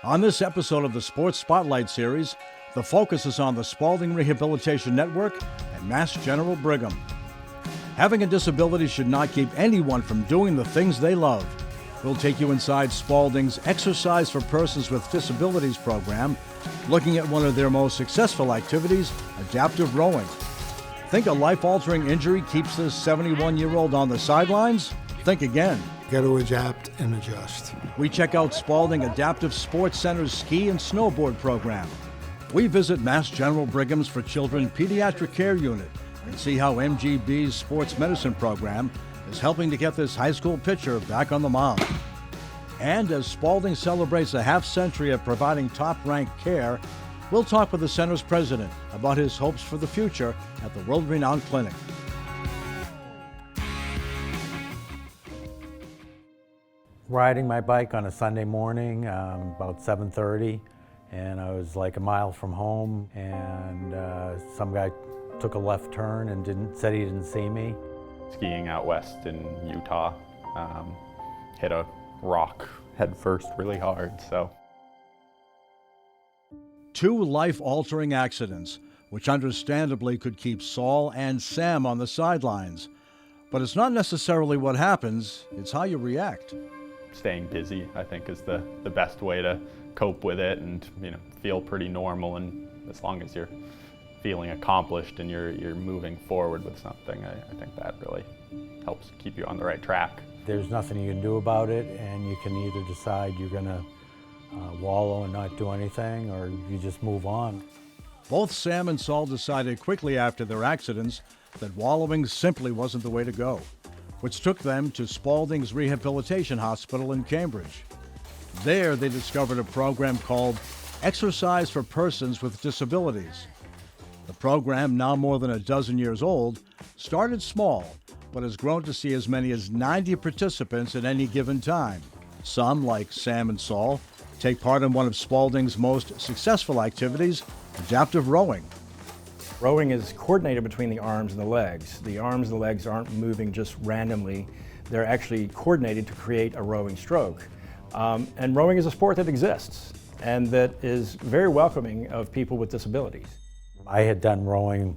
On this episode of the Sports Spotlight series, the focus is on the Spaulding Rehabilitation Network and Mass General Brigham. Having a disability should not keep anyone from doing the things they love. We'll take you inside Spaulding's Exercise for Persons with Disabilities program, looking at one of their most successful activities, adaptive rowing. Think a life-altering injury keeps this 71-year-old on the sidelines? Think again. Got to adapt and adjust. We check out Spaulding Adaptive Sports Center's ski and snowboard program. We visit Mass General Brigham's for Children Pediatric Care Unit and see how MGB's sports medicine program is helping to get this high school pitcher back on the mound. And as Spaulding celebrates a half-century of providing top-ranked care, we'll talk with the center's president about his hopes for the future at the world-renowned clinic. Riding my bike on a Sunday morning, about 7:30, and I was like a mile from home, and some guy took a left turn and said he didn't see me. Skiing out west in Utah, hit a rock head first really hard, so. Two life-altering accidents, which understandably could keep Saul and Sam on the sidelines. But it's not necessarily what happens, it's how you react. Staying busy, I think, is the best way to cope with it and feel pretty normal. And as long as you're feeling accomplished and you're moving forward with something, I think that really helps keep you on the right track. There's nothing you can do about it, and you can either decide you're going to wallow and not do anything, or you just move on. Both Sam and Saul decided quickly after their accidents that wallowing simply wasn't the way to go, which took them to Spaulding's Rehabilitation Hospital in Cambridge. There, they discovered a program called Exercise for Persons with Disabilities. The program, now more than a dozen years old, started small, but has grown to see as many as 90 participants at any given time. Some, like Sam and Saul, take part in one of Spaulding's most successful activities, adaptive rowing. Rowing is coordinated between the arms and the legs. The arms and the legs aren't moving just randomly. They're actually coordinated to create a rowing stroke. And rowing is a sport that exists and that is very welcoming of people with disabilities. I had done rowing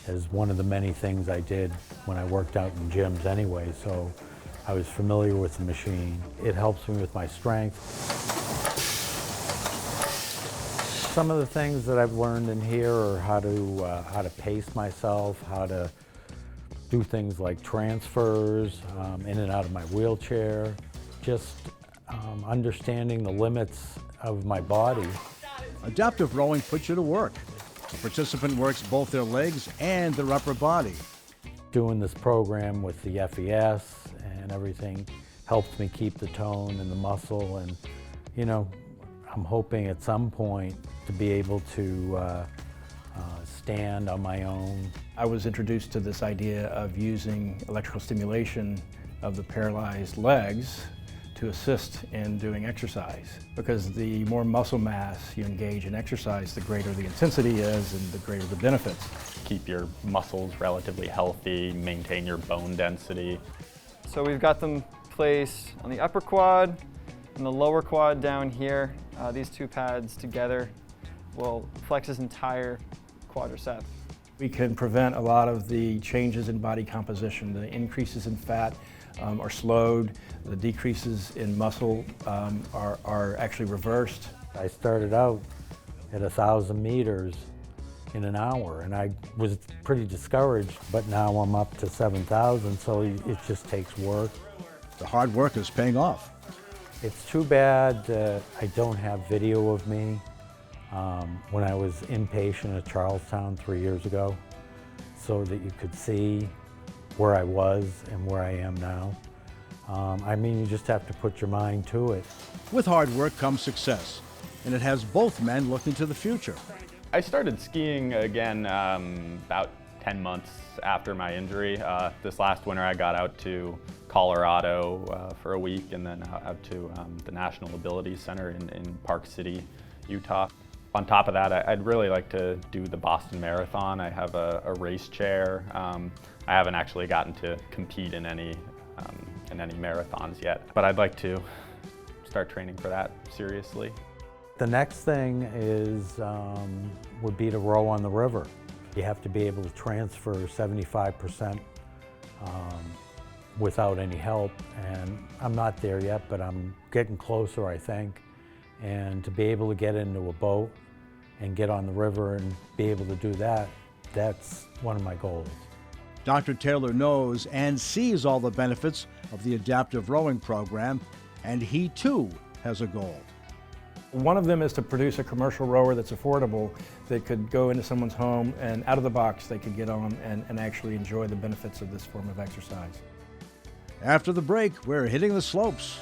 as one of the many things I did when I worked out in gyms anyway, so I was familiar with the machine. It helps me with my strength. Some of the things that I've learned in here are how to pace myself, how to do things like transfers in and out of my wheelchair, just understanding the limits of my body. Adaptive rowing puts you to work. The participant works both their legs and their upper body. Doing this program with the FES and everything helps me keep the tone and the muscle, and I'm hoping at some point to be able to stand on my own. I was introduced to this idea of using electrical stimulation of the paralyzed legs to assist in doing exercise, because the more muscle mass you engage in exercise, the greater the intensity is and the greater the benefits. Keep your muscles relatively healthy, maintain your bone density. So we've got them placed on the upper quad and the lower quad down here. These two pads together will flex his entire quadricep. We can prevent a lot of the changes in body composition. The increases in fat are slowed. The decreases in muscle are actually reversed. I started out at 1,000 meters in an hour, and I was pretty discouraged, but now I'm up to 7,000, so it just takes work. The hard work is paying off. It's too bad I don't have video of me when I was inpatient at Charlestown 3 years ago, so that you could see where I was and where I am now. You just have to put your mind to it. With hard work comes success, and it has both men looking to the future. I started skiing again about 10 months after my injury. This last winter I got out to Colorado for a week, and then out to the National Disabilities Center in Park City, Utah. On top of that, I'd really like to do the Boston Marathon. I have a race chair. I haven't actually gotten to compete in any marathons yet, but I'd like to start training for that seriously. The next thing is, would be to row on the river. You have to be able to transfer 75% without any help, and I'm not there yet, but I'm getting closer, I think. And to be able to get into a boat and get on the river and be able to do that, that's one of my goals. Dr. Taylor knows and sees all the benefits of the adaptive rowing program, and he too has a goal. One of them is to produce a commercial rower that's affordable, that could go into someone's home and out of the box they could get on and actually enjoy the benefits of this form of exercise. After the break, we're hitting the slopes.